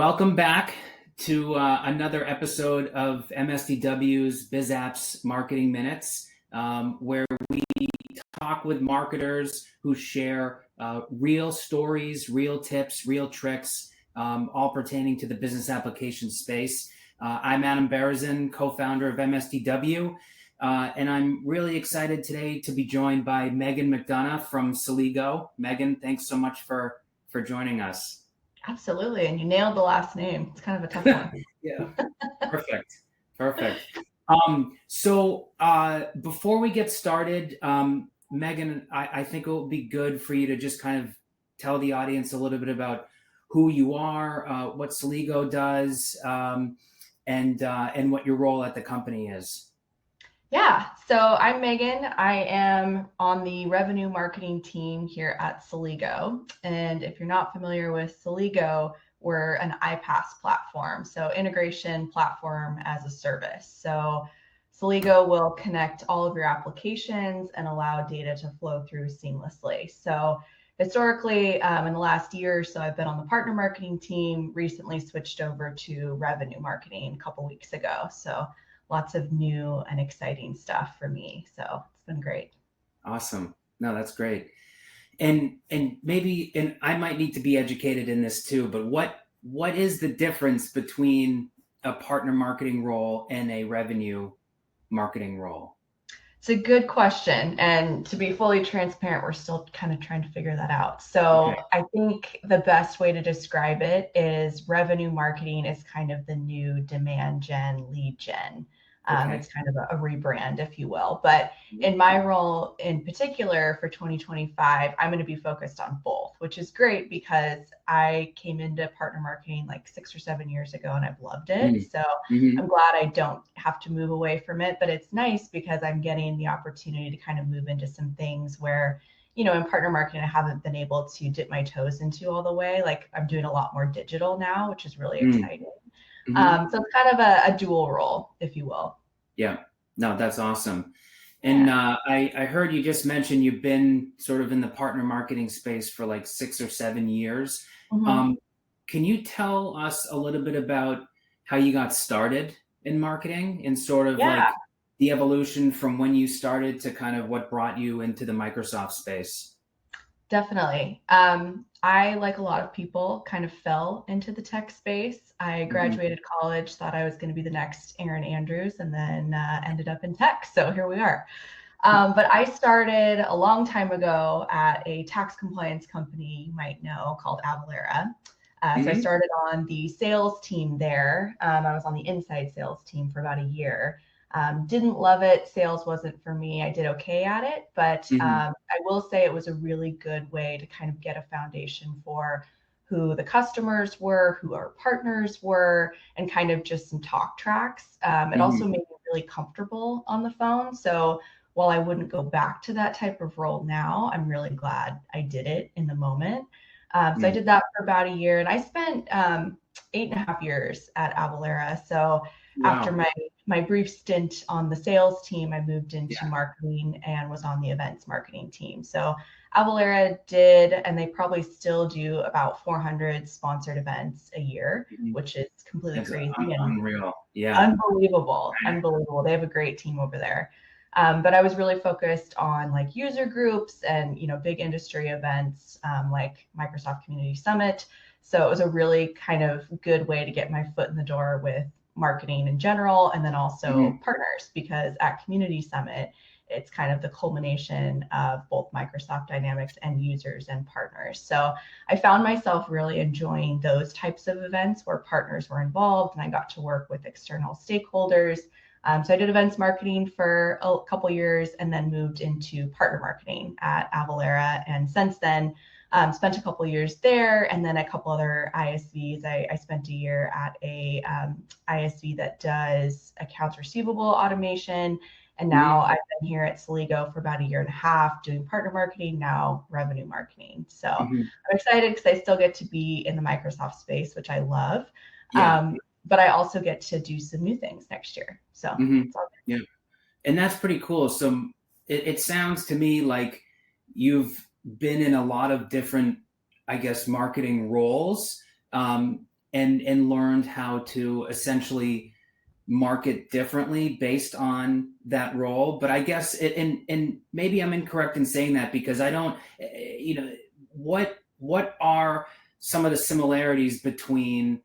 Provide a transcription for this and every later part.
Welcome back to another episode of MSDW's Biz Apps Marketing Minutes, where we talk with marketers who share real stories, real tips, real tricks, all pertaining to the business application space. I'm Berezin, co-founder of MSDW, and I'm really excited today to be joined by Megan McDonagh from Celigo. Megan, thanks so much for joining us. Absolutely. And you nailed the last name. It's kind of a tough one. Yeah. Perfect. So before we get started, Megan, I think it would be good for you to just kind of tell the audience a little bit about who you are, what Celigo does, and what your role at the company is. Yeah. So I'm Megan. I am on the revenue marketing team here at Celigo. And if you're not familiar with Celigo, we're an iPaaS platform. So integration platform as a service. So Celigo will connect all of your applications and allow data to flow through seamlessly. So historically, in the last year or so, I've been on the partner marketing team, recently switched over to revenue marketing a couple weeks ago. So lots of new and exciting stuff for me. So it's been great. Awesome. No, that's great. And maybe, and I might need to be educated in this too, but what is the difference between a partner marketing role and a revenue marketing role? It's a good question. And to be fully transparent, we're still kind of trying to figure that out. So okay. I think the best way to describe it is revenue marketing is kind of the new demand gen, lead gen. Okay. It's kind of a rebrand, if you will. But in my role in particular for 2025, I'm going to be focused on both, which is great because I came into partner marketing like 6 or 7 years ago and I've loved it. So I'm glad I don't have to move away from it. But it's nice because I'm getting the opportunity to kind of move into some things where, you know, in partner marketing, I haven't been able to dip my toes into all the way. Like I'm doing a lot more digital now, which is really exciting. So it's kind of a dual role, if you will. Yeah, no, that's awesome. And I heard you just mention you've been sort of in the partner marketing space for like 6 or 7 years. Can you tell us a little bit about how you got started in marketing and sort of like the evolution from when you started to kind of what brought you into the Microsoft space? Definitely. I, like a lot of people, kind of fell into the tech space. I graduated college, thought I was going to be the next Erin Andrews, and then ended up in tech. So here we are. But I started a long time ago at a tax compliance company you might know called Avalara. So I started on the sales team there. I was on the inside sales team for about a year. Didn't love it. Sales wasn't for me. I did okay at it, but I will say it was a really good way to kind of get a foundation for who the customers were, who our partners were, and kind of just some talk tracks. It also made me really comfortable on the phone. So while I wouldn't go back to that type of role now, I'm really glad I did it in the moment. So I did that for about a year, and I spent 8.5 years at Avalara. So after my brief stint on the sales team, I moved into marketing and was on the events marketing team. So Avalara did, and they probably still do, about 400 sponsored events a year, which is completely crazy and unreal. Yeah, unbelievable. They have a great team over there. But I was really focused on like user groups and, you know, big industry events like Microsoft Community Summit. So it was a really kind of good way to get my foot in the door with marketing in general, and then also partners, because at Community Summit, it's kind of the culmination of both Microsoft Dynamics and users and partners. So I found myself really enjoying those types of events where partners were involved and I got to work with external stakeholders. So I did events marketing for a couple years and then moved into partner marketing at Avalara. And since then, spent a couple years there and then a couple other ISVs. I spent a year at a ISV that does accounts receivable automation. And now I've been here at Celigo for about 1.5 years doing partner marketing, now revenue marketing. So I'm excited because I still get to be in the Microsoft space, which I love. But I also get to do some new things next year. So it's all good. And that's pretty cool. So it sounds to me like you've been in a lot of different, I guess, marketing roles. and learned how to essentially market differently based on that role. But I guess and maybe I'm incorrect in saying that, because I don't, what are some of the similarities between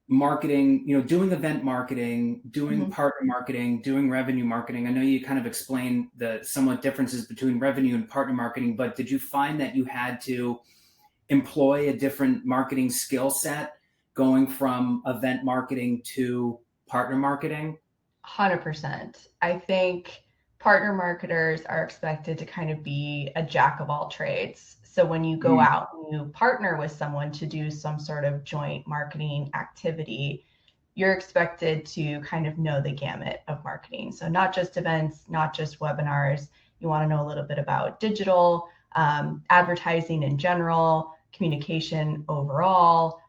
marketing, doing event marketing, doing partner marketing, doing revenue marketing? I know you kind of explained the somewhat differences between revenue and partner marketing, but did you find that you had to employ a different marketing skill set going from event marketing to partner marketing? 100%. I think partner marketers are expected to kind of be a jack of all trades. So when you go out and you partner with someone to do some sort of joint marketing activity, you're expected to kind of know the gamut of marketing. So not just events, not just webinars. You want to know a little bit about digital, advertising in general, communication overall,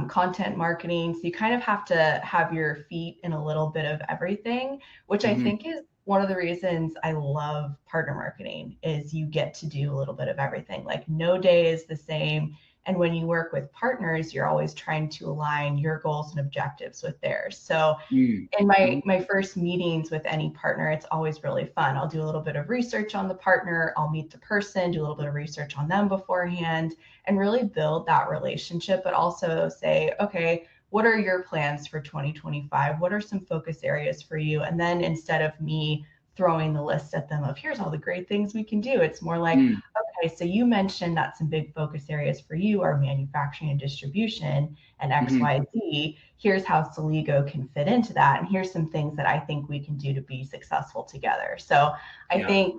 content marketing. So you kind of have to have your feet in a little bit of everything, which I think is one of the reasons I love partner marketing, is you get to do a little bit of everything. Like no day is the same. And when you work with partners, you're always trying to align your goals and objectives with theirs. So in my first meetings with any partner, it's always really fun. I'll do a little bit of research on the partner. I'll meet the person, do a little bit of research on them beforehand, and really build that relationship, but also say, okay, what are your plans for 2025? What are some focus areas for you? And then instead of me throwing the list at them of here's all the great things we can do, it's more like, okay, so you mentioned that some big focus areas for you are manufacturing and distribution and XYZ. Here's how Celigo can fit into that. And here's some things that I think we can do to be successful together. So I think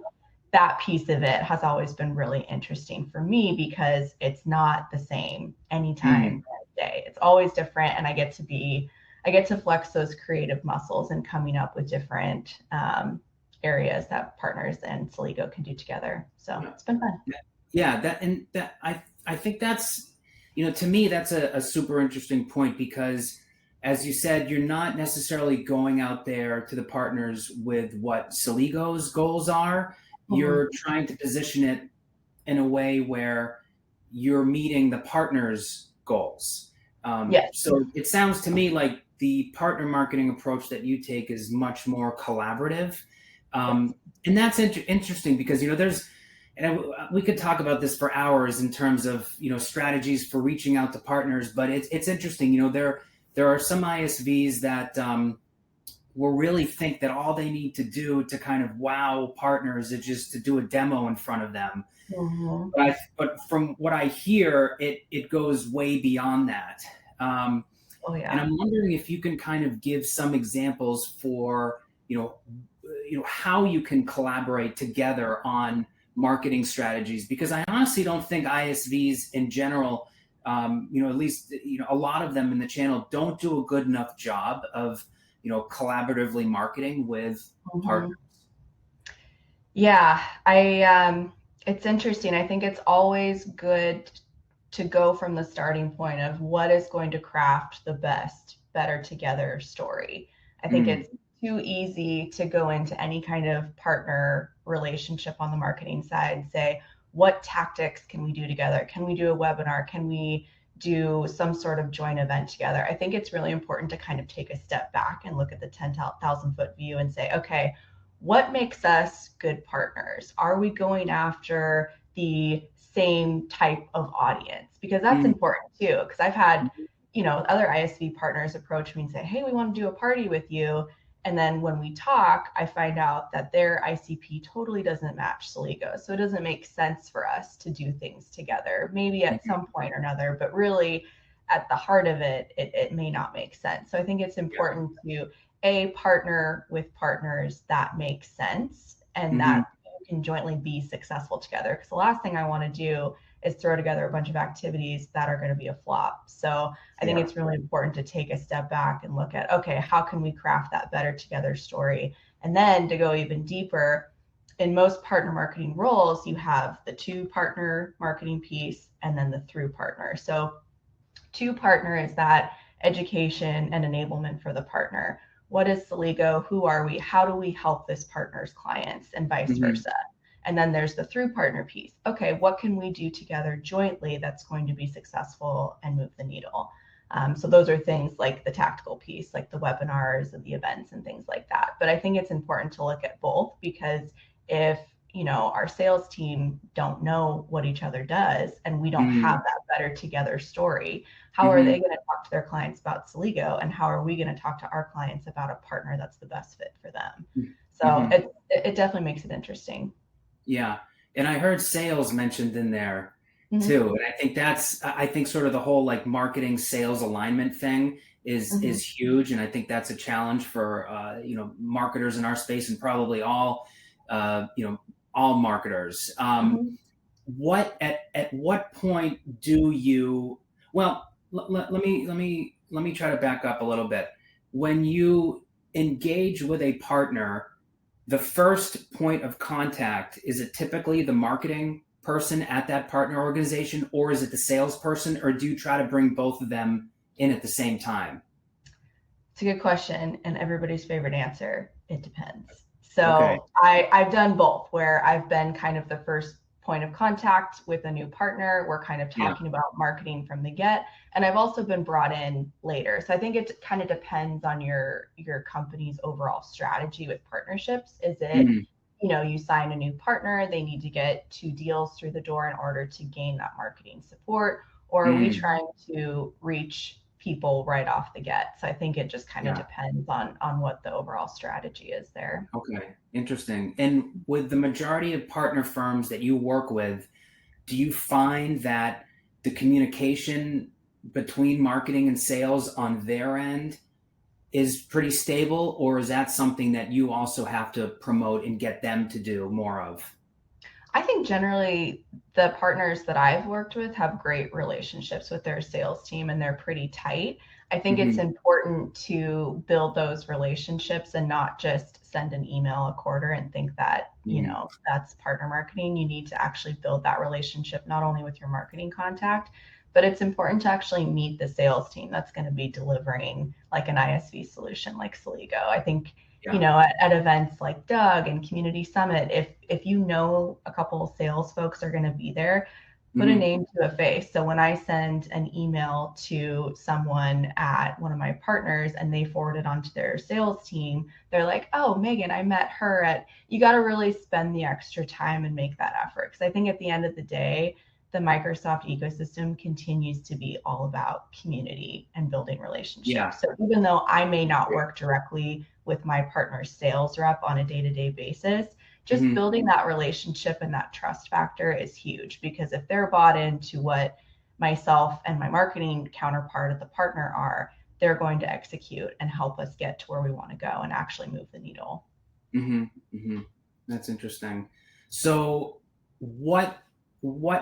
that piece of it has always been really interesting for me, because it's not the same anytime day. It's always different. And I get to flex those creative muscles and coming up with different areas that partners and Celigo can do together. So it's been fun. Yeah, I think that's, to me, that's a super interesting point, because as you said, you're not necessarily going out there to the partners with what Celigo's goals are. You're trying to position it in a way where you're meeting the partner's goals. So it sounds to me like the partner marketing approach that you take is much more collaborative. And that's interesting, because, we could talk about this for hours in terms of, strategies for reaching out to partners, but it's interesting. There are some ISVs that will really think that all they need to do to kind of wow partners is just to do a demo in front of them. But from what I hear, it goes way beyond that. And I'm wondering if you can kind of give some examples for, how you can collaborate together on marketing strategies, because I honestly don't think ISVs in general, at least, a lot of them in the channel don't do a good enough job of, collaboratively marketing with partners. Yeah, it's interesting. I think it's always good to go from the starting point of what is going to craft the best, better together story. I think it's too easy to go into any kind of partner relationship on the marketing side and say, what tactics can we do together? Can we do a webinar? Can we do some sort of joint event together? I think it's really important to kind of take a step back and look at the 10,000 foot view and say, okay, what makes us good partners? Are we going after the same type of audience? Because that's important too, because I've had, other ISV partners approach me and say, hey, we want to do a party with you. And then when we talk, I find out that their ICP totally doesn't match Celigo. So it doesn't make sense for us to do things together, maybe at some point or another, but really at the heart of it, it may not make sense. So I think it's important to partner with partners that make sense and that you can jointly be successful together. Because the last thing I want to do is throw together a bunch of activities that are going to be a flop. So I think it's really important to take a step back and look at, okay, how can we craft that better together story? And then to go even deeper, in most partner marketing roles, you have the to partner marketing piece and then the through partner. So to partner is that education and enablement for the partner. What is Celigo? Who are we? How do we help this partner's clients, and vice versa? And then there's the through partner piece. Okay, what can we do together jointly that's going to be successful and move the needle? So those are things like the tactical piece, like the webinars and the events and things like that. But I think it's important to look at both, because if our sales team don't know what each other does and we don't have that better together story, how are they going to talk to their clients about Celigo, and how are we going to talk to our clients about a partner that's the best fit for them? So it definitely makes it interesting. Yeah. And I heard sales mentioned in there too. And I think sort of the whole like marketing sales alignment thing is huge. And I think that's a challenge for, marketers in our space, and probably all marketers. At what point do you, well, let me try to back up a little bit. When you engage with a partner, the first point of contact, is it typically the marketing person at that partner organization, or is it the salesperson, or do you try to bring both of them in at the same time? It's a good question, and everybody's favorite answer, it depends. So I've done both, where I've been kind of the first point of contact with a new partner. We're kind of talking about marketing from the get. And I've also been brought in later. So I think it kind of depends on your company's overall strategy with partnerships. Is it, you sign a new partner, they need to get 2 deals through the door in order to gain that marketing support? Or are we trying to reach people right off the get? So I think it just kind of depends on what the overall strategy is there. Okay, interesting. And with the majority of partner firms that you work with, do you find that the communication between marketing and sales on their end is pretty stable, or is that something that you also have to promote and get them to do more of? I think generally the partners that I've worked with have great relationships with their sales team, and they're pretty tight. I think it's important to build those relationships and not just send an email a quarter and think that, that's partner marketing. You need to actually build that relationship, not only with your marketing contact, but it's important to actually meet the sales team that's going to be delivering like an ISV solution like Celigo. I think at events like Doug and Community Summit, if you know a couple of sales folks are going to be there, put a name to a face. So when I send an email to someone at one of my partners and they forward it onto their sales team, they're like, oh, Megan, I met her at, you got to really spend the extra time and make that effort. Because I think at the end of the day, the Microsoft ecosystem continues to be all about community and building relationships. Yeah. So even though I may not work directly with my partner's sales rep on a day-to-day basis, just building that relationship and that trust factor is huge, because if they're bought into what myself and my marketing counterpart at the partner are, they're going to execute and help us get to where we want to go and actually move the needle. That's interesting. So what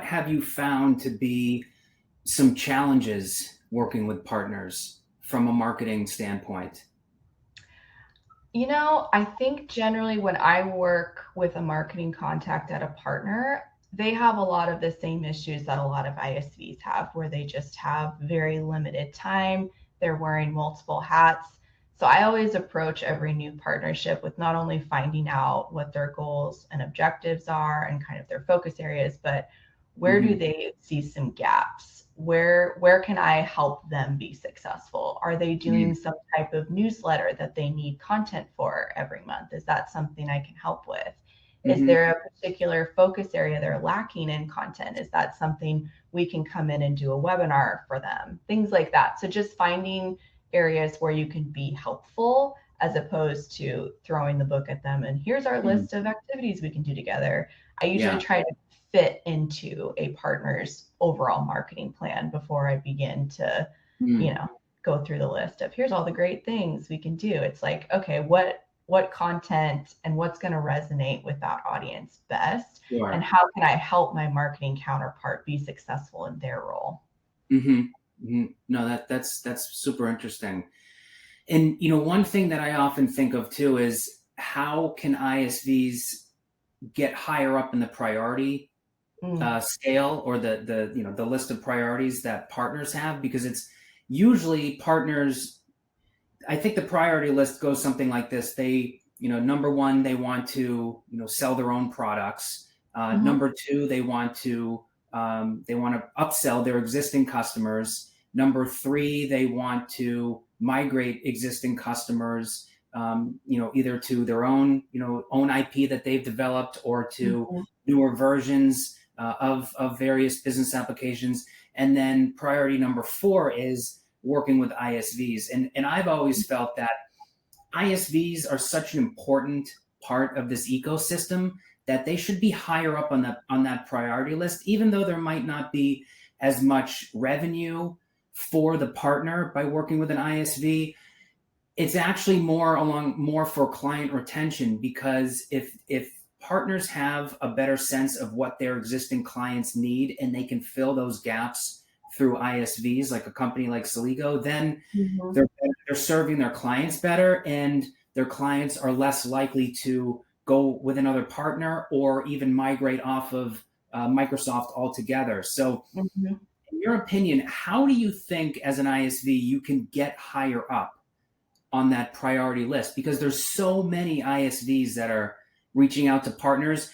have you found to be some challenges working with partners from a marketing standpoint? I think generally when I work with a marketing contact at a partner, they have a lot of the same issues that a lot of ISVs have, where they just have very limited time. They're wearing multiple hats. So I always approach every new partnership with not only finding out what their goals and objectives are and kind of their focus areas, but where do they see some gaps? Where can I help them be successful? Are they doing some type of newsletter that they need content for every month? Is that something I can help with? Is there a particular focus area they're lacking in content? Is that something we can come in and do a webinar for them? Things like that. So just finding areas where you can be helpful, as opposed to throwing the book at them and here's our list of activities we can do together. I usually try to fit into a partner's overall marketing plan before I begin to, go through the list of here's all the great things we can do. It's like, okay, what content and what's going to resonate with that audience best? Sure. And how can I help my marketing counterpart be successful in their role? No, that's super interesting. And, one thing that I often think of too is how can ISVs get higher up in the priority scale, or the list of priorities that partners have, because it's usually partners. I think the priority list goes something like this. They, number one, they want to, sell their own products. Number two, they want to upsell their existing customers. Number 3, they want to migrate existing customers, either to their own IP that they've developed, or to newer versions of various business applications. And then priority number 4 is working with ISVs. And I've always felt that ISVs are such an important part of this ecosystem that they should be higher up on that priority list, even though there might not be as much revenue for the partner by working with an ISV. It's actually more for client retention, because if partners have a better sense of what their existing clients need and they can fill those gaps through ISVs, like a company like Celigo, then they're serving their clients better, and their clients are less likely to go with another partner or even migrate off of Microsoft altogether. So in your opinion, how do you think as an ISV you can get higher up on that priority list? Because there's so many ISVs that are reaching out to partners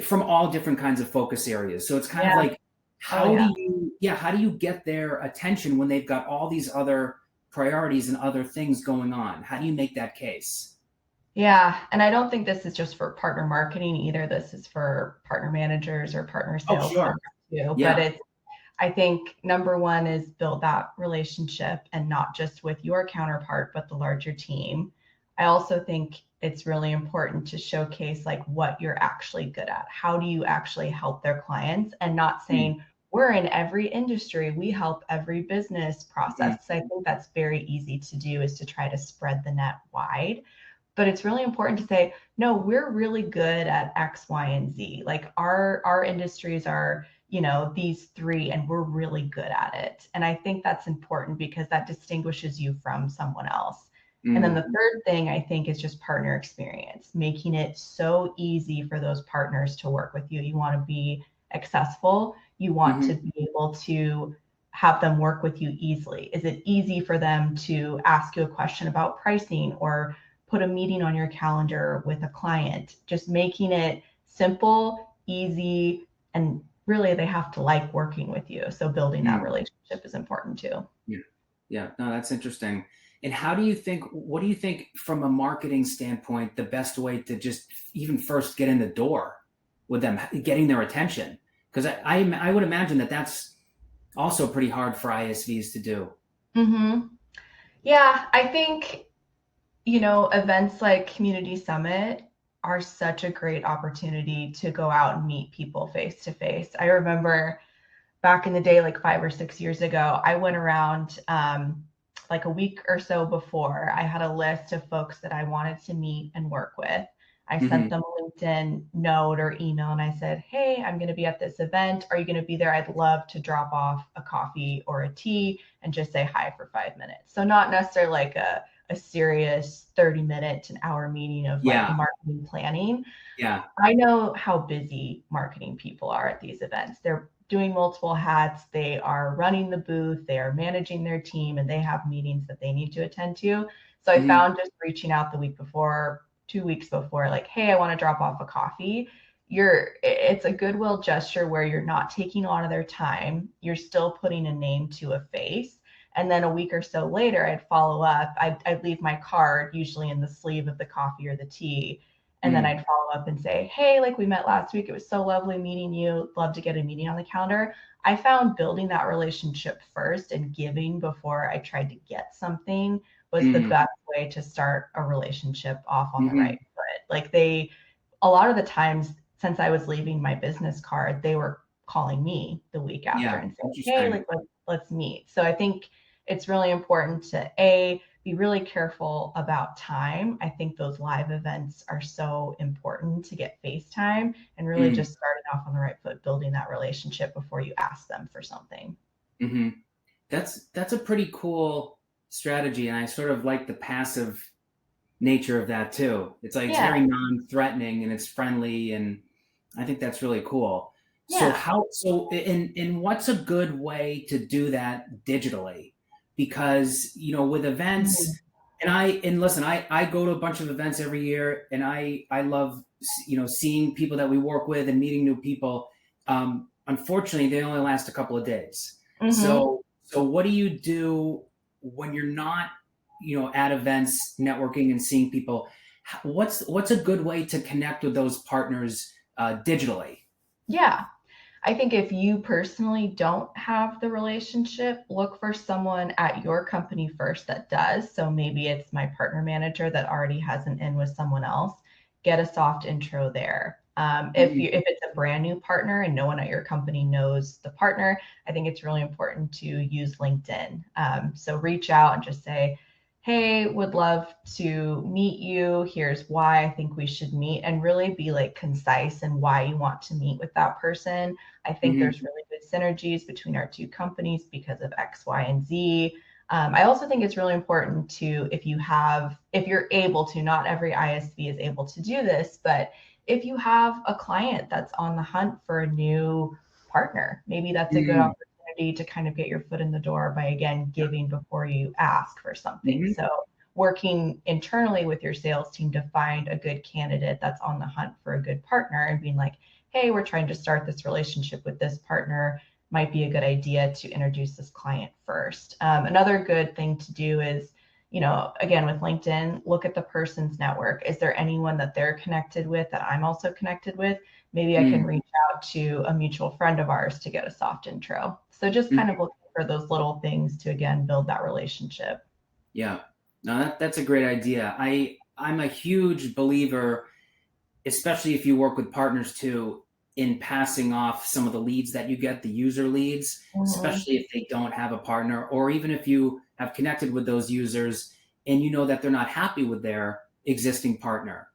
from all different kinds of focus areas. So it's kind of like, how do you get their attention when they've got all these other priorities and other things going on? How do you make that case? Yeah, and I don't think this is just for partner marketing either. This is for partner managers or partner sales too. Yeah. But I think number 1 is build that relationship, and not just with your counterpart, but the larger team. I also think it's really important to showcase like what you're actually good at. How do you actually help their clients, and not saying we're in every industry, we help every business process. I think that's very easy to do, is to try to spread the net wide. But it's really important to say, no, we're really good at X, Y, and Z. Like our industries are, these 3, and we're really good at it. And I think that's important, because that distinguishes you from someone else. And then the third thing, I think, is just partner experience, making it so easy for those partners to work with you. You want to be accessible. You want to be able to have them work with you easily. Is it easy for them to ask you a question about pricing, or put a meeting on your calendar with a client? Just making it simple, easy, and really they have to like working with you. So building that relationship is important too. Yeah, no, that's interesting. And what do you think from a marketing standpoint, the best way to just even first get in the door with them, getting their attention? Because I would imagine that that's also pretty hard for ISVs to do. Yeah, I think, events like Community Summit are such a great opportunity to go out and meet people face to face. I remember back in the day, like 5 or 6 years ago, I went around like a week or so before. I had a list of folks that I wanted to meet and work with. I sent them a LinkedIn note or email, and I said, hey, I'm going to be at this event. Are you going to be there? I'd love to drop off a coffee or a tea and just say hi for 5 minutes. So not necessarily like a serious 30-minute, an hour meeting of like marketing planning. Yeah. I know how busy marketing people are at these events. They're doing multiple hats. They are running the booth. They are managing their team, and they have meetings that they need to attend to. So I found just reaching out the week before, 2 weeks before, like, hey, I want to drop off a coffee. It's a goodwill gesture where you're not taking a lot of their time. You're still putting a name to a face. And then a week or so later, I'd follow up. I'd leave my card, usually in the sleeve of the coffee or the tea. And then I'd follow up and say, hey, like we met last week. It was so lovely meeting you. Love to get a meeting on the calendar. I found building that relationship first and giving before I tried to get something was the best way to start a relationship off on the right foot. Like a lot of the times since I was leaving my business card, they were calling me the week after and saying, hey, like let's meet. So I think it's really important to be really careful about time. I think those live events are so important to get face time, and really just starting off on the right foot, building that relationship before you ask them for something. That's a pretty cool strategy, and I sort of like the passive nature of that too. It's like it's very non-threatening and it's friendly, and I think that's really cool. So in what's a good way to do that digitally? Because with events, and listen, I go to a bunch of events every year, and I love seeing people that we work with and meeting new people. Unfortunately, they only last a couple of days. So So what do you do when you're not, at events, networking and seeing people? What's a good way to connect with those partners digitally? Yeah. I think if you personally don't have the relationship, look for someone at your company first that does. So maybe it's my partner manager that already has an in with someone else. Get a soft intro there. If it's a brand new partner and no one at your company knows the partner, I think it's really important to use LinkedIn. So reach out and just say, hey, would love to meet you. Here's why I think we should meet, and really be like concise and why you want to meet with that person. I think Mm-hmm. there's really good synergies between our two companies because of X, Y, and Z. I also think it's really important to, if you're able to, not every ISV is able to do this, but if you have a client that's on the hunt for a new partner, maybe that's a good opportunity to kind of get your foot in the door by, again, giving before you ask for something. Mm-hmm. So working internally with your sales team to find a good candidate that's on the hunt for a good partner and being like, hey, we're trying to start this relationship with this partner. Might be a good idea to introduce this client first. Another good thing to do is, again, with LinkedIn, look at the person's network. Is there anyone that they're connected with that I'm also connected with? Maybe I can reach out to a mutual friend of ours to get a soft intro. So just kind of looking for those little things to, again, build that relationship. Yeah, no, that's a great idea. I'm a huge believer, especially if you work with partners too, in passing off some of the leads that you get, the user leads, especially if they don't have a partner, or even if you have connected with those users and you know that they're not happy with their existing partner.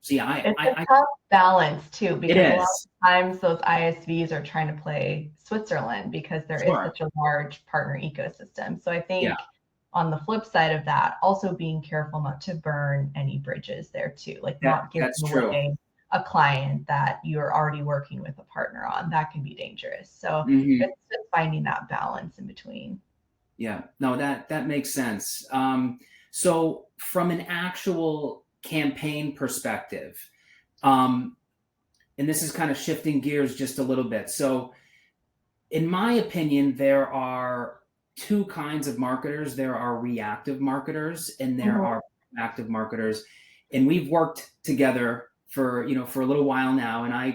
So yeah, It's a tough balance too, it because a lot is. of times those ISVs are trying to play Switzerland because there is Sure. such a large partner ecosystem. So I Yeah. think on the flip side of that, also being careful not to burn any bridges there too, like not giving That's true. away a client that you're already working with a partner on. That can be dangerous. So Mm-hmm. it's just finding that balance in between. Yeah, no, that makes sense. So from an actual campaign perspective, and this is kind of shifting gears just a little bit. So in my opinion, there are two kinds of marketers. There are reactive marketers and there are active marketers. And we've worked together for a little while now. And I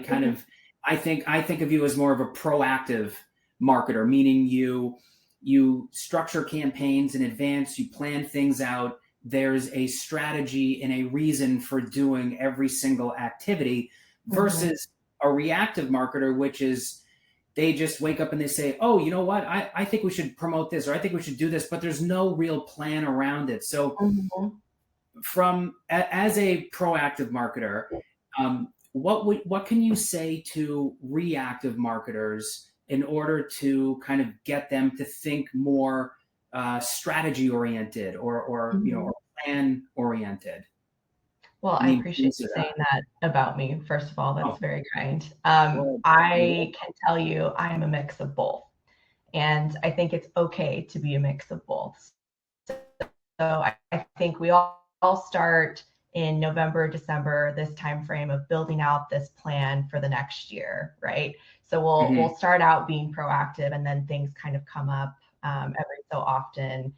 think of you as more of a proactive marketer, meaning you structure campaigns in advance, you plan things out. There's a strategy and a reason for doing every single activity versus a reactive marketer, which is they just wake up and they say, oh, you know what? I think we should promote this, or I think we should do this, but there's no real plan around it. So as a proactive marketer, what can you say to reactive marketers in order to kind of get them to think more strategy oriented or plan oriented? Well, I The appreciate importance you of saying that. that about me. First of all, that's Oh, very kind. well, you're I welcome. can tell you I'm a mix of both. And I think it's okay to be a mix of both. So I think we all start in November, December, this time frame of building out this plan for the next year, right? So we'll Mhm. start out being proactive, and then things kind of come up every so often.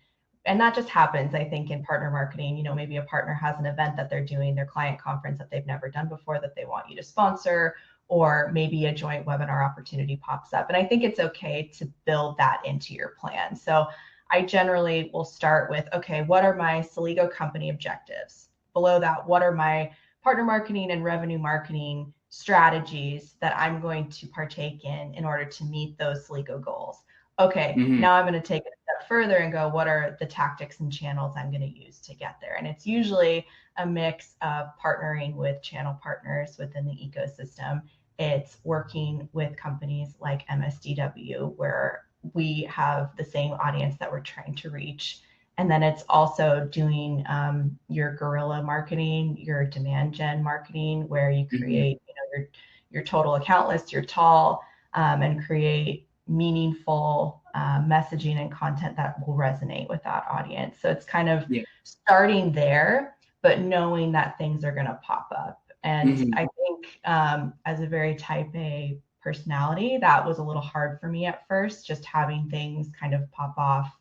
And that just happens, I think, in partner marketing. Maybe a partner has an event that they're doing, their client conference that they've never done before that they want you to sponsor, or maybe a joint webinar opportunity pops up. And I think it's okay to build that into your plan. So I generally will start with, okay, what are my Celigo company objectives? Below that, what are my partner marketing and revenue marketing strategies that I'm going to partake in order to meet those Celigo goals? Okay, Mhm. now I'm going to take it a step further and go, what are the tactics and channels I'm going to use to get there? And it's usually a mix of partnering with channel partners within the ecosystem. It's working with companies like MSDW, where we have the same audience that we're trying to reach. And then it's also doing your guerrilla marketing, your demand gen marketing, where you Mhm. create your total account list, your tall, and create meaningful messaging and content that will resonate with that audience. So it's kind of Yeah. starting there, but knowing that things are going to pop up. And Mhm. I think as a very type A personality. That was a little hard for me at first, just having things kind of pop off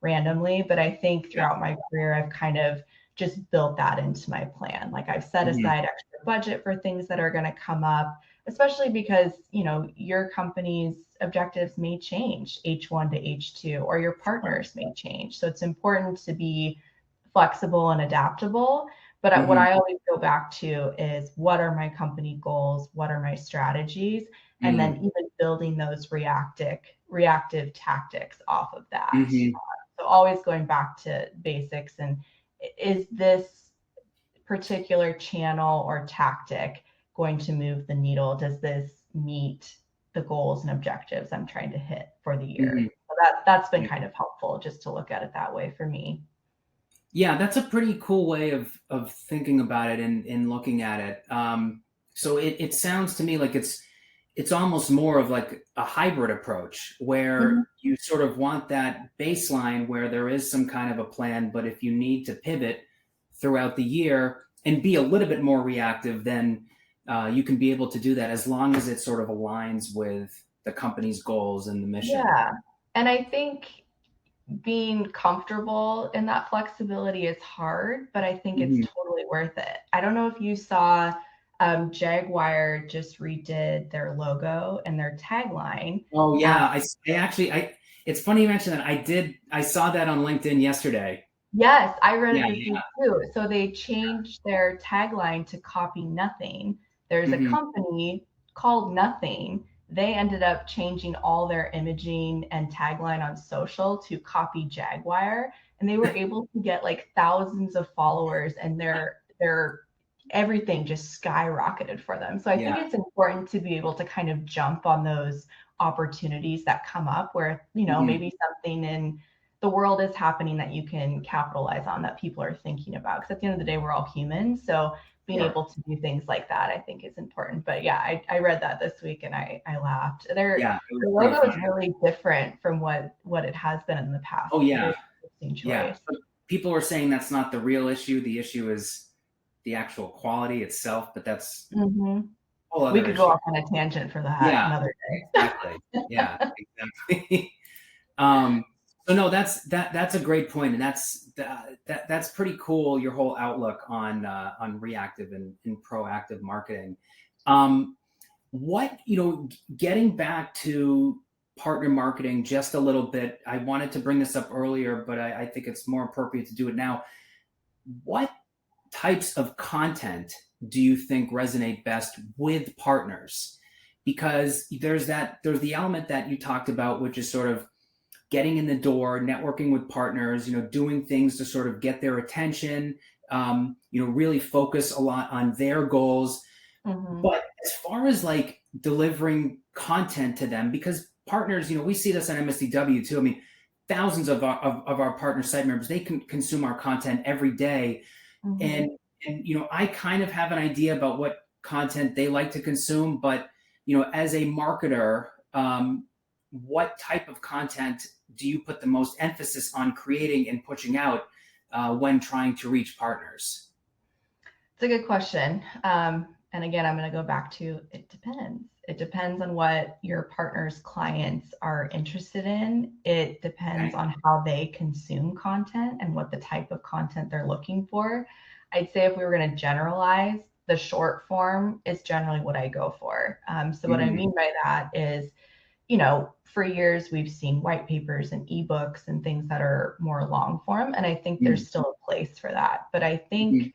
randomly. But I think throughout my career, I've kind of just built that into my plan. Like I've set aside extra budget for things that are going to come up, especially because, you know, your company's objectives may change H1 to H2, or your partners may change. So it's important to be flexible and adaptable. But what I always go back to is, what are my company goals? What are my strategies? And then even building those reactive tactics off of that. So always going back to basics, and is this particular channel or tactic going to move the needle? Does this meet the goals and objectives I'm trying to hit for the year? So that's been kind of helpful, just to look at it that way for me. Yeah, that's a pretty cool way of thinking about it and looking at it. So it sounds to me like it's almost more of like a hybrid approach, where you sort of want that baseline where there is some kind of a plan, but if you need to pivot throughout the year and be a little bit more reactive, then you can be able to do that as long as it sort of aligns with the company's goals and the mission. Yeah. And I think being comfortable in that flexibility is hard, but I think it's totally worth it. I don't know if you saw, Jaguar just redid their logo and their tagline. Oh yeah, it's funny you mentioned that. I saw that on LinkedIn yesterday. Yes, I read it this week too. So they changed their tagline to copy nothing. There's a company called Nothing. They ended up changing all their imaging and tagline on social to copy Jaguar, and they were able to get like thousands of followers, and their everything just skyrocketed for them. So I think it's important to be able to kind of jump on those opportunities that come up where, you know, maybe something in the world is happening that you can capitalize on, that people are thinking about. Because at the end of the day, we're all humans. So being able to do things like that, I think, is important. But yeah, I read that this week and I laughed. Their logo is really different from what it has been in the past. Oh yeah. Yeah. People were saying that's not the real issue. The issue is the actual quality itself, but that's we could go off on a tangent for that another day. Exactly. Yeah, exactly. So no, that's a great point, and that's pretty cool. Your whole outlook on reactive and proactive marketing. Getting back to partner marketing just a little bit. I wanted to bring this up earlier, but I think it's more appropriate to do it now. What types of content do you think resonate best with partners? Because there's the element that you talked about, which is sort of getting in the door, networking with partners, doing things to sort of get their attention, really focus a lot on their goals. But as far as like delivering content to them, because partners, we see this on MSDW too. I mean, thousands of our partner site members, they can consume our content every day. And I kind of have an idea about what content they like to consume, but as a marketer, what type of content do you put the most emphasis on creating and pushing out when trying to reach partners? It's a good question. And again, I'm going to go back to, it depends. It depends on what your partner's clients are interested in. It depends on how they consume content and what the type of content they're looking for. I'd say if we were going to generalize, the short form is generally what I go for. So what I mean by that is, for years we've seen white papers and ebooks and things that are more long form. And I think there's still a place for that. But I think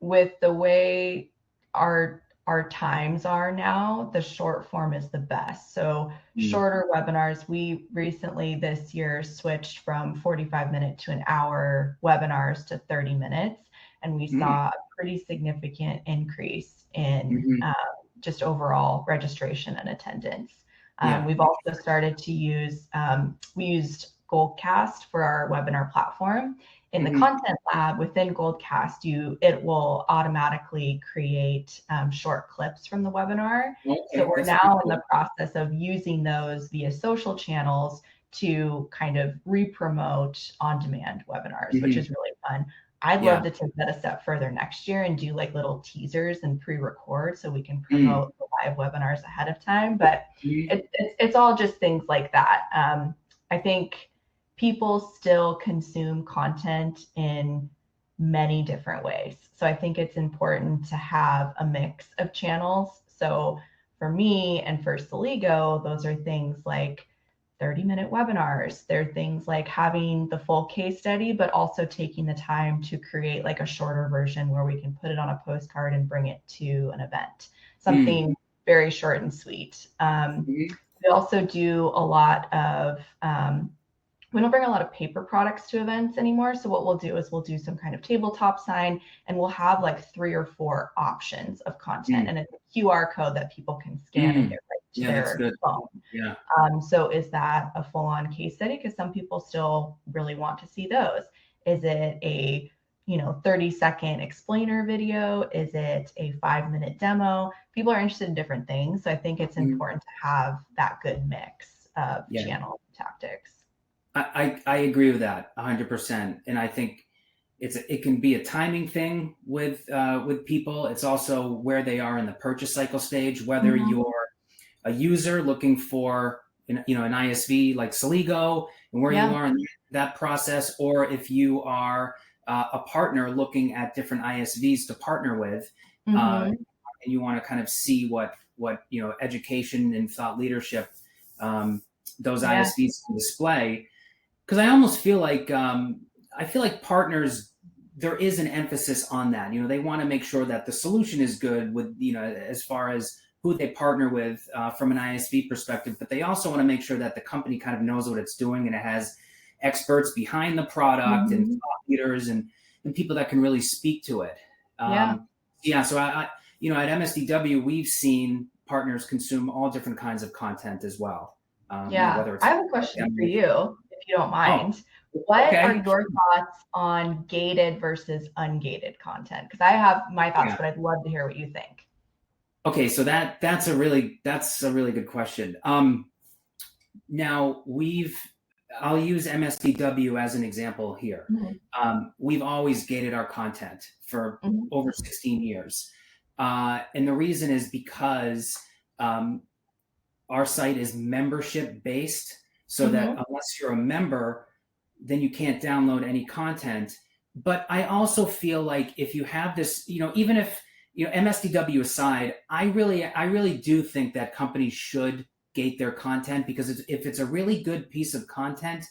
with the way our times are now, the short form is the best. So shorter webinars, we recently this year switched from 45-minute to an hour webinars to 30 minutes. And we saw a pretty significant increase in just overall registration and attendance. We've also started to use, we used Goldcast for our webinar platform. In the content lab within Goldcast, it will automatically create short clips from the webinar. So we're now in the process of using those via social channels to kind of re-promote on-demand webinars, which is really fun. I'd Yeah. love to take that a step further next year and do like little teasers and pre-record so we can Mm. promote the live webinars ahead of time. But Mhm. it's all just things like that. I think people still consume content in many different ways. So I think it's important to have a mix of channels. So for me and for Celigo, those are things like 30-minute webinars. They're things like having the full case study, but also taking the time to create like a shorter version where we can put it on a postcard and bring it to an event. Something very short and sweet. Mhm. We also do a lot of we don't bring a lot of paper products to events anymore. So what we'll do is we'll do some kind of tabletop sign and we'll have like 3 or 4 options of content. And it's a QR code that people can scan and get right to Yeah, that's their good. phone. Yeah. So is that a full-on case study? Because some people still really want to see those. Is it a 30-second explainer video? Is it a 5-minute demo? People are interested in different things. So I think it's important to have that good mix of Yeah. channel tactics. I agree with that 100%. And I think it can be a timing thing with people. It's also where they are in the purchase cycle stage, whether you're a user looking for an ISV like Celigo and where you are in that process, or if you are a partner looking at different ISVs to partner with, and you want to kind of see what education and thought leadership those ISVs can display. Because I almost feel like partners, there is an emphasis on that. They want to make sure that the solution is good with as far as who they partner with from an ISV perspective, but they also want to make sure that the company kind of knows what it's doing and it has experts behind the product and thought leaders and people that can really speak to it. So I at MSDW, we've seen partners consume all different kinds of content as well. Whether it's I have a question for you, if you don't mind. What are your thoughts on gated versus ungated content? Because I have my thoughts, but I'd love to hear what you think. Okay, so that's a really good question. Now I'll use MSDW as an example here. We've always gated our content for over 16 years. And the reason is because our site is membership based, so that unless you're a member, then you can't download any content. But I also feel like if you have this, even if, MSDW aside, I really do think that companies should gate their content, because if it's a really good piece of content,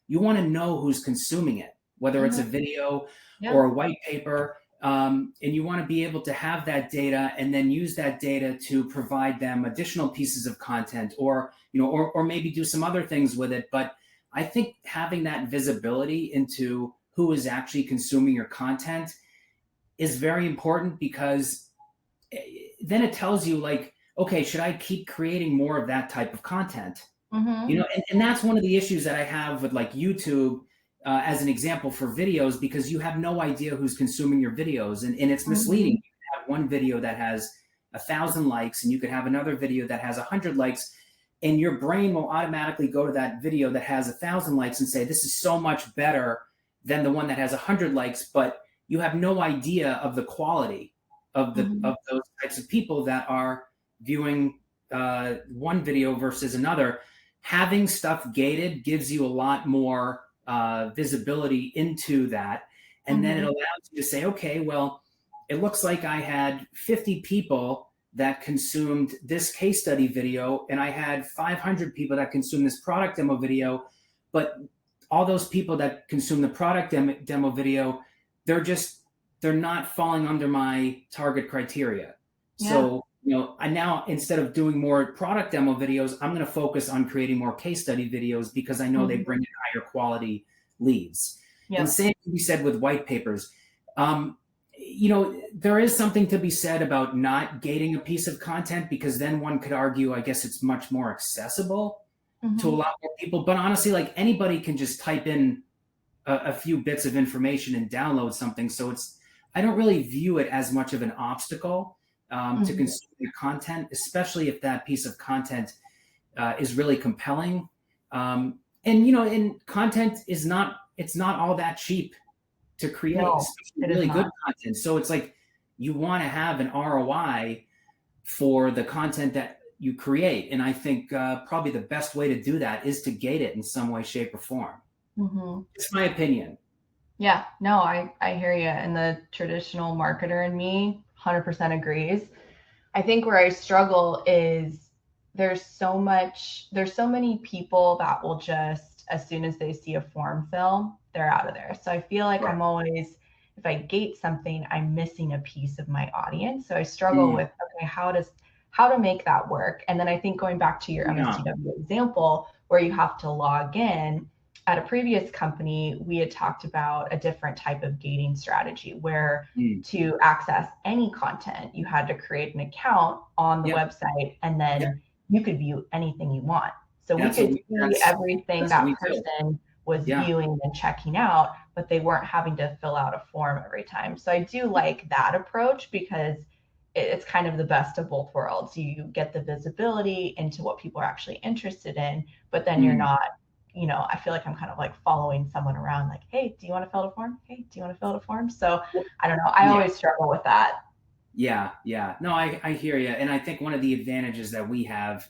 you want to know who's consuming it, whether it's a video or a white paper. And you want to be able to have that data and then use that data to provide them additional pieces of content, or maybe do some other things with it. But I think having that visibility into who is actually consuming your content is very important, because then it tells you, like, okay, should I keep creating more of that type of content? And that's one of the issues that I have with like YouTube as an example for videos, because you have no idea who's consuming your videos, and it's misleading. You can have one video that has 1,000 likes and you could have another video that has 100 likes, and your brain will automatically go to that video that has 1,000 likes and say, this is so much better than the one that has 100 likes, but you have no idea of the quality of those types of people that are viewing one video versus another. Having stuff gated gives you a lot more visibility into that. And then it allows you to say, okay, well, it looks like I had 50 people that consumed this case study video, and I had 500 people that consumed this product demo video. But all those people that consume the product demo video, they're not falling under my target criteria. So, I now, instead of doing more product demo videos, I'm going to focus on creating more case study videos, because I know they bring in higher quality leads. And same can be said with white papers. There is something to be said about not gating a piece of content, because then one could argue, I guess, it's much more accessible to a lot more people. But honestly, like, anybody can just type in a few bits of information and download something. So I don't really view it as much of an obstacle to consume the content, especially if that piece of content is really compelling. And content it's not all that cheap to create, No, especially it is really good not. content. So it's like you want to have an ROI for the content that you create. And I think probably the best way to do that is to gate it in some way, shape, or form. Mm-hmm. It's my opinion. Yeah, no, I hear you. And the traditional marketer in me 100% agrees. I think where I struggle is there's so many people that will just, as soon as they see a form fill, they're out of there. So I feel like Right. I'm always, if I gate something, I'm missing a piece of my audience. So I struggle Mm. with, okay, how to make that work? And then I think going back to your Yeah. MSDW example, where you have to log in, at a previous company, we had talked about a different type of gating strategy where Mm. to access any content, you had to create an account on the Yep. website, and Yep. then you could view anything you want. So we That's could what see everything that's what that we do. person was Yeah. viewing and checking out, but they weren't having to fill out a form every time. So I do like that approach because it's kind of the best of both worlds. You get the visibility into what people are actually interested in, but then you're Mm. not, I feel like I'm kind of like following someone around like, hey, do you want to fill out a form? Hey, do you want to fill out a form? So I don't know. I Yeah. always struggle with that. Yeah. Yeah. No, I hear you. And I think one of the advantages that we have,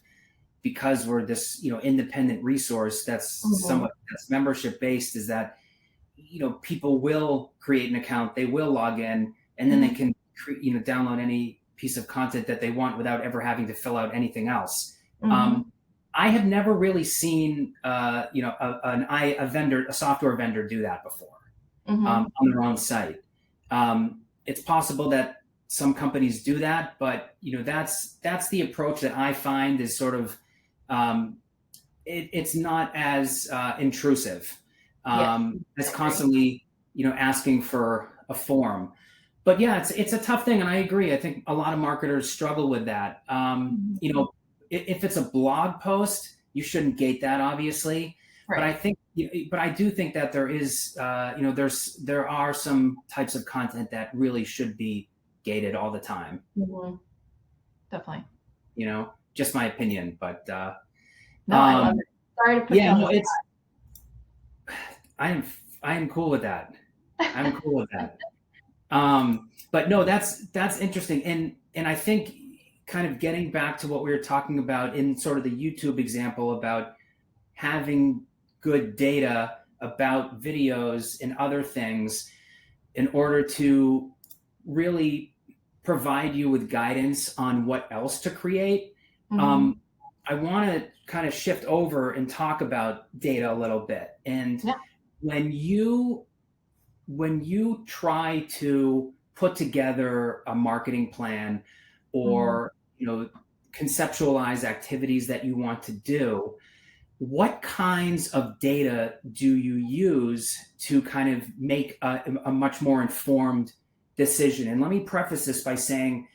because we're this, independent resource Mm-hmm. that's membership based, is that, people will create an account, they will log in, and then they Mm-hmm. can, download any piece of content that they want without ever having to fill out anything else. Mm-hmm. I have never really seen, a software vendor do that before, Mm-hmm. on their own site. It's possible that some companies do that, but that's the approach that I find is sort of, it's not as intrusive Yes, I as agree. constantly asking for a form. But yeah, it's a tough thing, and I agree. I think a lot of marketers struggle with that. Mhm. If it's a blog post, you shouldn't gate that, obviously. But Right. I do think that there is, there are some types of content that really should be gated all the time. Mm-hmm. Definitely. Just my opinion. But No, I love um, it. Sorry to put you yeah, on no, the I am I am cool with that. I'm cool with that. But no, that's interesting, and I think kind of getting back to what we were talking about in sort of the YouTube example about having good data about videos and other things in order to really provide you with guidance on what else to create. Mm-hmm. Um, I want to kind of shift over and talk about data a little bit. And Yeah. when you try to put together a marketing plan, Mm-hmm. or conceptualize activities that you want to do, what kinds of data do you use to kind of make a much more informed decision? And let me preface this by saying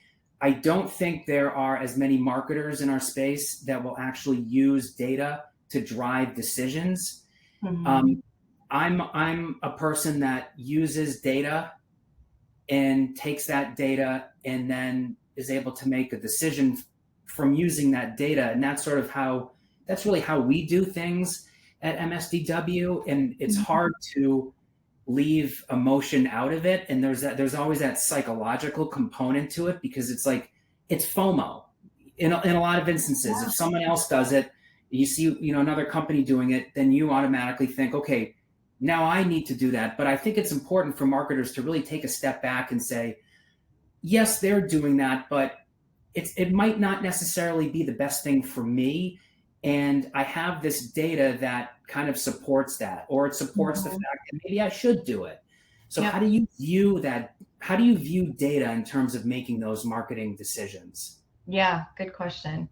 I don't think there are as many marketers in our space that will actually use data to drive decisions. Mm-hmm. um, I'm a person that uses data and takes that data and then is able to make a decision from using that data. And that's really how we do things at MSDW. And it's Mm-hmm. hard to leave emotion out of it. And there's always that psychological component to it, because it's like, it's FOMO in a lot of instances. Yeah. If someone else does it, you see, another company doing it, then you automatically think, okay, now I need to do that. But I think it's important for marketers to really take a step back and say, yes, they're doing that, but it might not necessarily be the best thing for me. And I have this data that kind of supports that, or it supports the Mm-hmm. fact that maybe I should do it. So how Yep. do you view that? How do you view data in terms of making those marketing decisions? Yeah. Good question.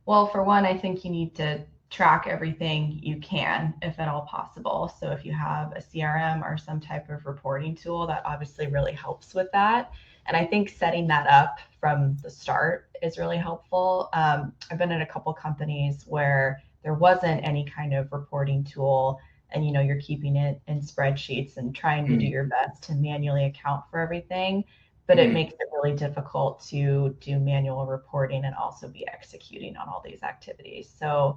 Well, for one, I think you need to track everything you can, if at all possible. So if you have a CRM or some type of reporting tool, that obviously really helps with that. And I think setting that up from the start is really helpful. I've been at a couple companies where there wasn't any kind of reporting tool, and you're keeping it in spreadsheets and trying to do Mm, your best to manually account for everything, but it mm, makes it really difficult to do manual reporting and also be executing on all these activities. So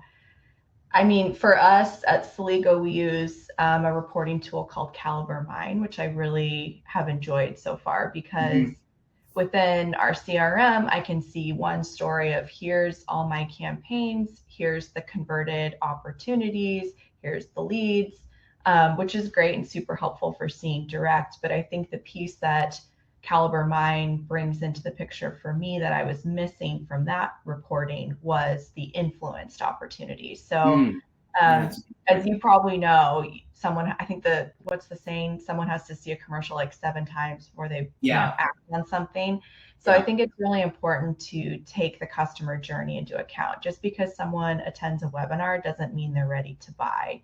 I mean, for us at Celigo, we use a reporting tool called Caliber Mine, which I really have enjoyed so far because within our CRM, I can see one story of here's all my campaigns, here's the converted opportunities, here's the leads, which is great and super helpful for seeing direct. But I think the piece that Caliber Mine brings into the picture for me that I was missing from that reporting was the influenced opportunities. So Yeah, as you probably know, I think what's the saying? Someone has to see a commercial like 7 times before they, act on something. So I think it's really important to take the customer journey into account. Just because someone attends a webinar doesn't mean they're ready to buy.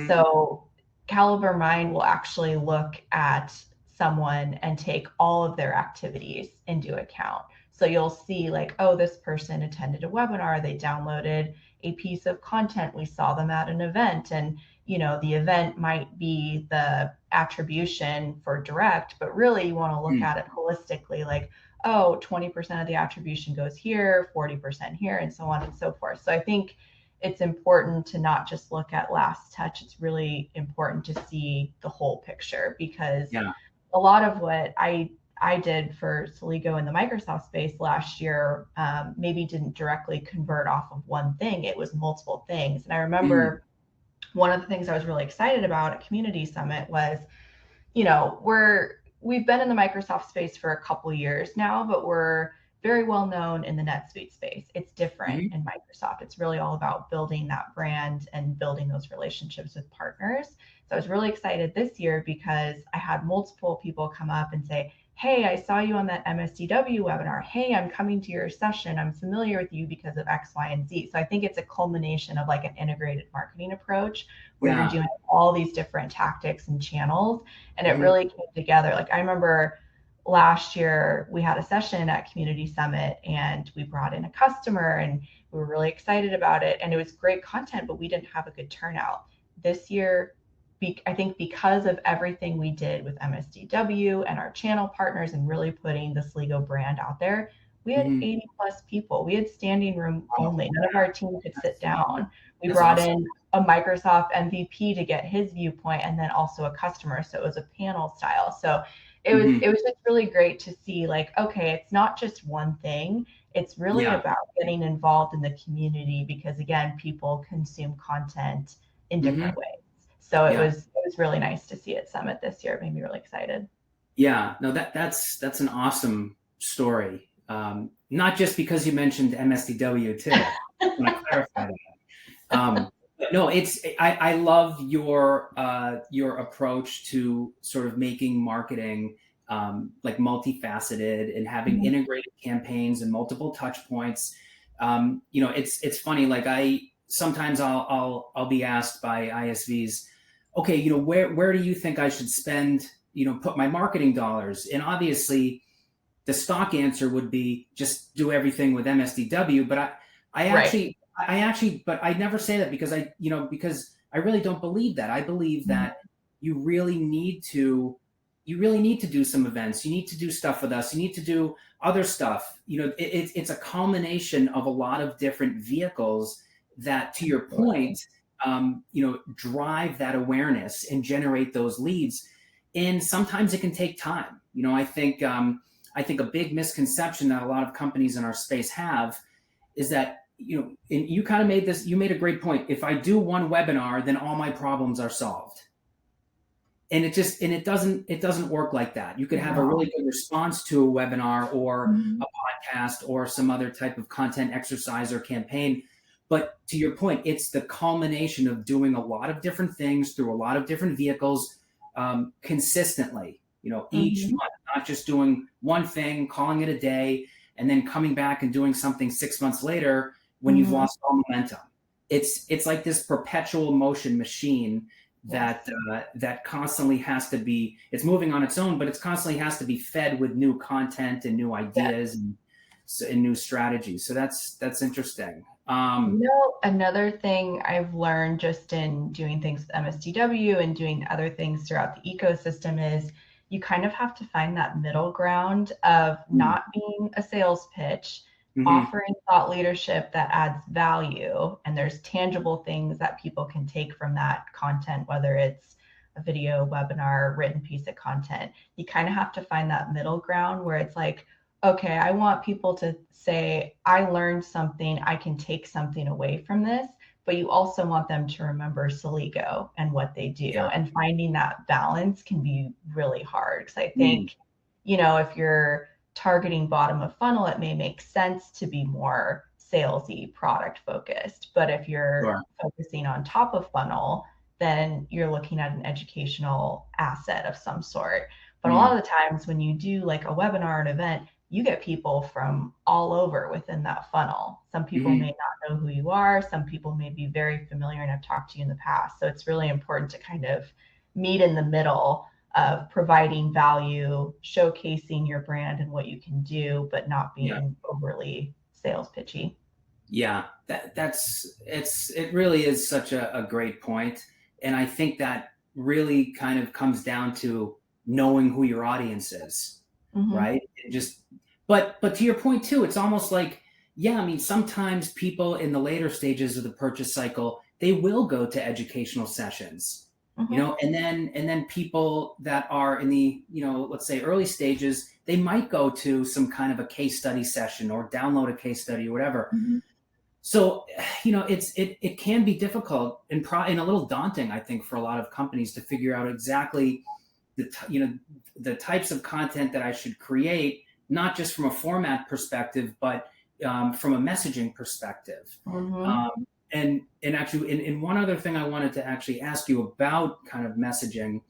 So Caliber Mind will actually look at someone and take all of their activities into account. So you'll see like, oh, this person attended a webinar, they downloaded a piece of content, we saw them at an event, and the event might be the attribution for direct, but really you want to look at it holistically, like, oh, 20% of the attribution goes here, 40% here, and so on and so forth. So I think it's important to not just look at last touch. It's really important to see the whole picture, because a lot of what I did for Celigo in the Microsoft space last year maybe didn't directly convert off of one thing. It was multiple things. And I remember one of the things I was really excited about at Community Summit was, we've been in the Microsoft space for a couple years now, but we're very well known in the NetSuite space. It's different in Microsoft. It's really all about building that brand and building those relationships with partners. So I was really excited this year because I had multiple people come up and say, hey, I saw you on that MSDW webinar. Hey, I'm coming to your session. I'm familiar with you because of X, Y, and Z. So I think it's a culmination of like an integrated marketing approach where you're doing all these different tactics and channels. And it really came together. Like I remember last year we had a session at Community Summit and we brought in a customer and we were really excited about it. And it was great content, but we didn't have a good turnout. This year, I think because of everything we did with MSDW and our channel partners and really putting the Celigo brand out there, we had 80 plus people. We had standing room only. None of our team could sit down. We brought in a Microsoft MVP to get his viewpoint and then also a customer. So it was a panel style. So it was just really great to see like, okay, it's not just one thing. It's really about getting involved in the community because again, people consume content in different ways. So it was really nice to see at Summit this year. It made me really excited. Yeah, no, that's an awesome story. Not just because you mentioned MSDW too. I want to clarify that. But no, I love your approach to sort of making marketing like multifaceted and having integrated campaigns and multiple touch points. It's funny. Like sometimes I'll be asked by ISVs, okay, where do you think I should spend, put my marketing dollars? And obviously the stock answer would be just do everything with MSDW. But but I never say that because because I really don't believe that. I believe that you really need to do some events. You need to do stuff with us. You need to do other stuff. It's a culmination of a lot of different vehicles that, to your point, drive that awareness and generate those leads. And sometimes it can take time. I think a big misconception that a lot of companies in our space have is that, and you kind of you made a great point. If I do one webinar, then all my problems are solved. And it doesn't work like that. You could have a really good response to a webinar or a podcast or some other type of content exercise or campaign. But to your point, it's the culmination of doing a lot of different things through a lot of different vehicles consistently, each month, not just doing one thing, calling it a day, and then coming back and doing something 6 months later when you've lost all momentum. It's like this perpetual motion machine that constantly has to be, it's moving on its own, but it constantly has to be fed with new content and new ideas and new strategies. So that's interesting. Another thing I've learned just in doing things with MSDW and doing other things throughout the ecosystem is you kind of have to find that middle ground of not being a sales pitch, offering thought leadership that adds value, and there's tangible things that people can take from that content, whether it's a video, webinar, written piece of content. You kind of have to find that middle ground where it's like, okay, I want people to say, I learned something, I can take something away from this, but you also want them to remember Celigo and what they do. Yeah. And finding that balance can be really hard, because I think, if you're targeting bottom of funnel, it may make sense to be more salesy, product focused. But if you're focusing on top of funnel, then you're looking at an educational asset of some sort. But a lot of the times when you do like a webinar, an event, you get people from all over within that funnel. Some people may not know who you are. Some people may be very familiar and have talked to you in the past. So it's really important to kind of meet in the middle of providing value, showcasing your brand and what you can do, but not being overly sales pitchy. Yeah, it really is such a great point. And I think that really kind of comes down to knowing who your audience is, right? And but to your point too, it's almost like, sometimes people in the later stages of the purchase cycle, they will go to educational sessions. And then people that are in the, let's say early stages, they might go to some kind of a case study session or download a case study or whatever. So, it can be difficult and a little daunting, I think, for a lot of companies to figure out exactly the types of content that I should create, not just from a format perspective, but from a messaging perspective. And actually, in one other thing I wanted to actually ask you about kind of messaging,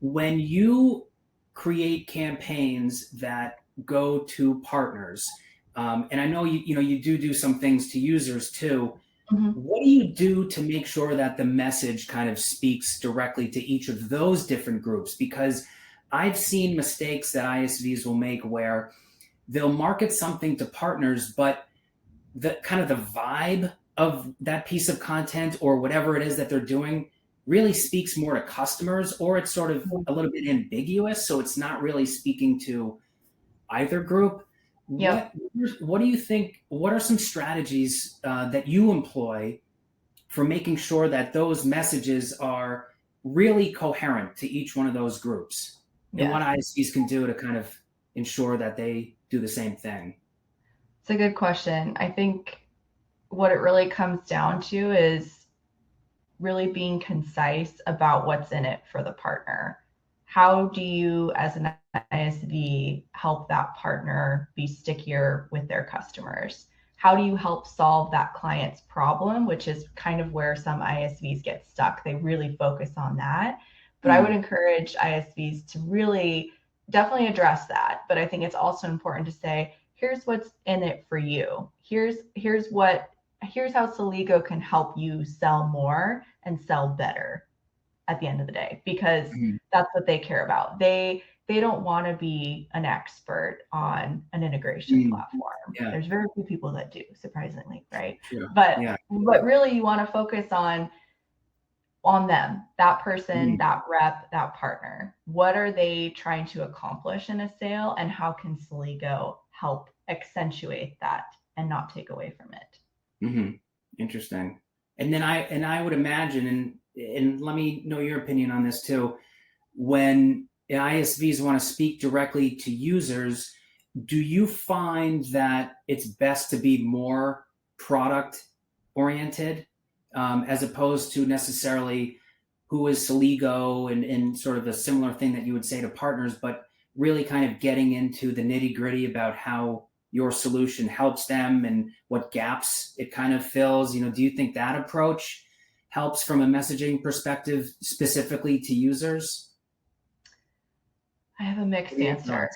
when you create campaigns that go to partners, and I know you do some things to users too. What do you do to make sure that the message kind of speaks directly to each of those different groups? Because I've seen mistakes that ISVs will make where they'll market something to partners, but the kind of the vibe of that piece of content or whatever it is that they're doing really speaks more to customers, or it's sort of a little bit ambiguous, so it's not really speaking to either group. What do you think, what are some strategies that you employ for making sure that those messages are really coherent to each one of those groups? And what ISVs can do to kind of ensure that they do the same thing? It's a good question. I think what it really comes down to is really being concise about what's in it for the partner. How do you, as an ISV, help that partner be stickier with their customers? How do you help solve that client's problem, which is kind of where some ISVs get stuck. They really focus on that. But I would encourage ISVs to really definitely address that. But I think it's also important to say, here's what's in it for you. Here's how Celigo can help you sell more and sell better at the end of the day, because that's what they care about. They don't want to be an expert on an integration platform. There's very few people that do, surprisingly, right? But really you want to focus on them, that person, that rep, that partner. What are they trying to accomplish in a sale, and how can Celigo help accentuate that and not take away from it? Interesting. And then I would imagine, and let me know your opinion on this too, when ISVs want to speak directly to users, do you find that it's best to be more product oriented as opposed to necessarily who is Celigo and sort of a similar thing that you would say to partners, but really kind of getting into the nitty gritty about how your solution helps them and what gaps it kind of fills? Do you think that approach helps from a messaging perspective specifically to users? I have a mixed answer.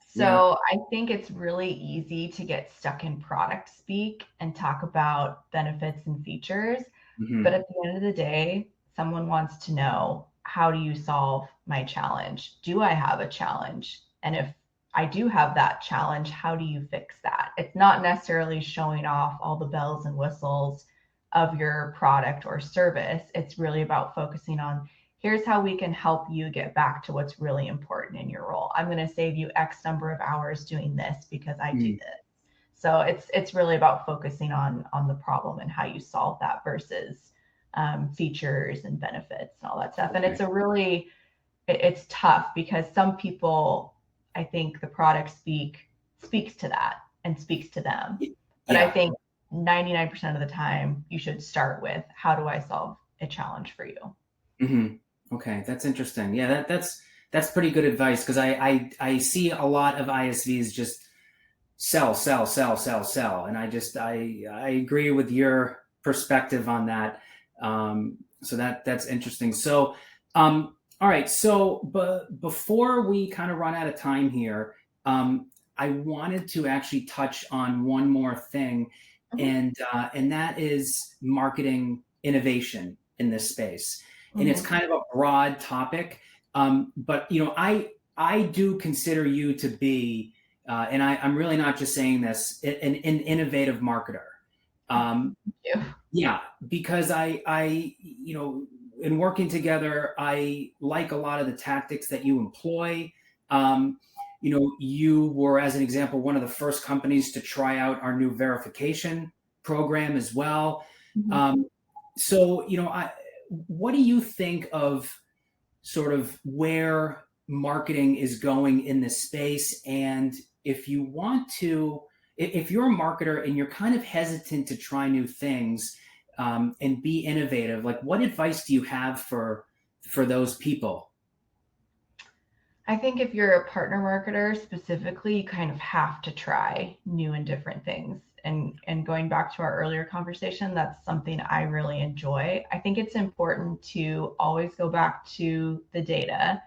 So I think it's really easy to get stuck in product speak and talk about benefits and features. But at the end of the day, someone wants to know, how do you solve my challenge? Do I have a challenge? And if I do have that challenge, how do you fix that? It's not necessarily showing off all the bells and whistles of your product or service. It's really about focusing on, here's how we can help you get back to what's really important in your role. I'm going to save you X number of hours doing this because I do this. So it's really about focusing on the problem and how you solve that versus features and benefits and all that stuff. And it's tough because some people, I think the product speaks to that and speaks to them. But I think 99% of the time you should start with, how do I solve a challenge for you? Okay, that's interesting. Yeah, that's pretty good advice, because I see a lot of ISVs just sell, sell, sell, sell, sell, and I agree with your perspective on that. So that's interesting. So all right, so before we kind of run out of time here, I wanted to actually touch on one more thing, and that is marketing innovation in this space. And it's kind of a broad topic, but I do consider you to be, and I'm really not just saying this, an innovative marketer. Yeah, because I in working together, I like a lot of the tactics that you employ. You were, as an example, one of the first companies to try out our new verification program as well. So, what do you think of sort of where marketing is going in this space? And if you're a marketer and you're kind of hesitant to try new things, and be innovative, like, what advice do you have for those people? I think if you're a partner marketer specifically, you kind of have to try new and different things. And going back to our earlier conversation, that's something I really enjoy. I think it's important to always go back to the data.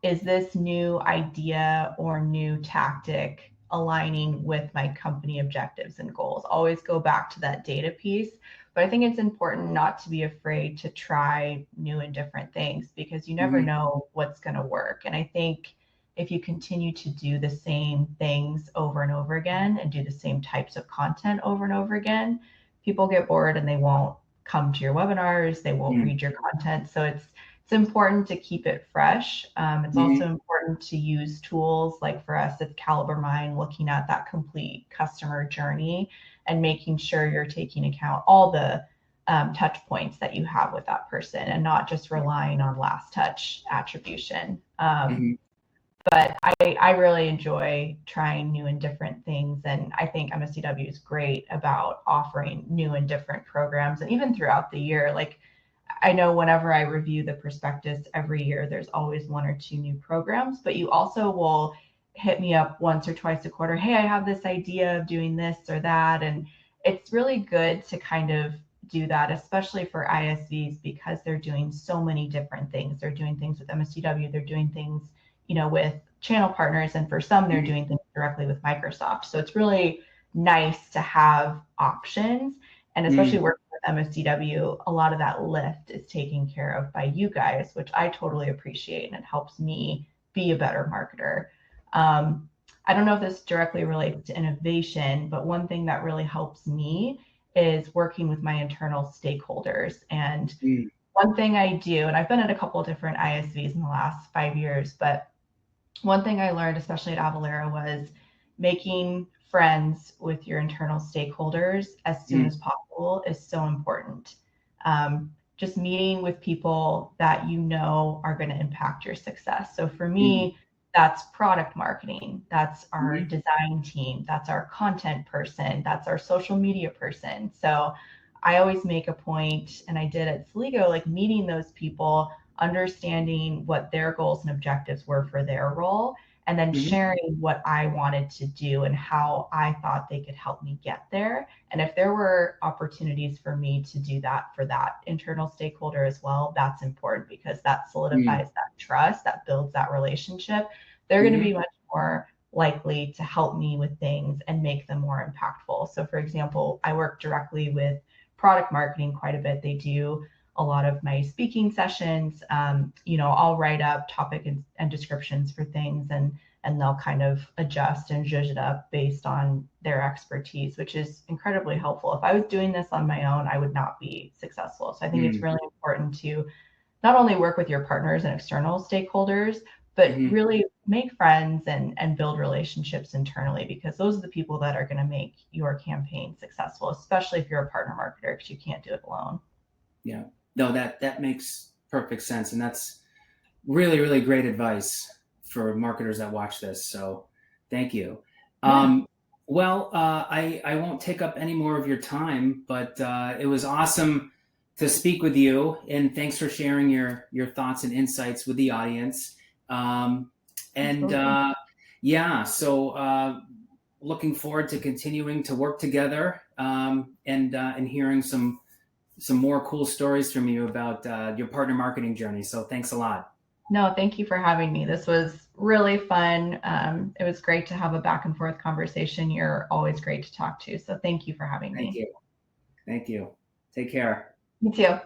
Is this new idea or new tactic aligning with my company objectives and goals? Always go back to that data piece. But I think it's important not to be afraid to try new and different things, because you never know what's going to work. And I think if you continue to do the same things over and over again and do the same types of content over and over again, people get bored and they won't come to your webinars, they won't read your content. So it's important to keep it fresh. It's also important to use tools like, for us, it's Caliber Mind, looking at that complete customer journey and making sure you're taking account all the touch points that you have with that person, and not just relying on last touch attribution. But I really enjoy trying new and different things. And I think MSDW is great about offering new and different programs. And even throughout the year, like, I know whenever I review the prospectus every year, there's always one or two new programs, but you also will hit me up once or twice a quarter. Hey, I have this idea of doing this or that. And it's really good to kind of do that, especially for ISVs, because they're doing so many different things. They're doing things with MSDW, they're doing things, with channel partners, and for some, they're doing things directly with Microsoft. So it's really nice to have options, and especially working with MSDW, a lot of that lift is taken care of by you guys, which I totally appreciate, and it helps me be a better marketer. I don't know if this directly relates to innovation, but one thing that really helps me is working with my internal stakeholders. And one thing I do, and I've been at a couple of different ISVs in the last 5 years, but one thing I learned, especially at Avalara, was making friends with your internal stakeholders as soon as possible is so important. Just meeting with people that are going to impact your success. So for me, that's product marketing, that's our design team, that's our content person, that's our social media person. So I always make a point, and I did at Celigo, like, meeting those people, understanding what their goals and objectives were for their role, and then sharing what I wanted to do and how I thought they could help me get there. And if there were opportunities for me to do that for that internal stakeholder as well, that's important, because that solidifies that trust, that builds that relationship. They're going to be much more likely to help me with things and make them more impactful. So for example, I work directly with product marketing quite a bit. They do a lot of my speaking sessions. I'll write up topic and descriptions for things, and they'll kind of adjust and zhuzh it up based on their expertise, which is incredibly helpful. If I was doing this on my own, I would not be successful. So I think it's really important to not only work with your partners and external stakeholders, but really make friends and build relationships internally, because those are the people that are going to make your campaign successful, especially if you're a partner marketer, because you can't do it alone. Yeah, no, that makes perfect sense. And that's really, really great advice for marketers that watch this. So thank you. Yeah. Well, I won't take up any more of your time, but it was awesome to speak with you, and thanks for sharing your thoughts and insights with the audience. Yeah, so looking forward to continuing to work together, and hearing some more cool stories from you about your partner marketing journey. So thanks a lot. No, thank you for having me. This was really fun. It was great to have a back and forth conversation. You're always great to talk to. So thank you for having me. Thank you. Take care. You too.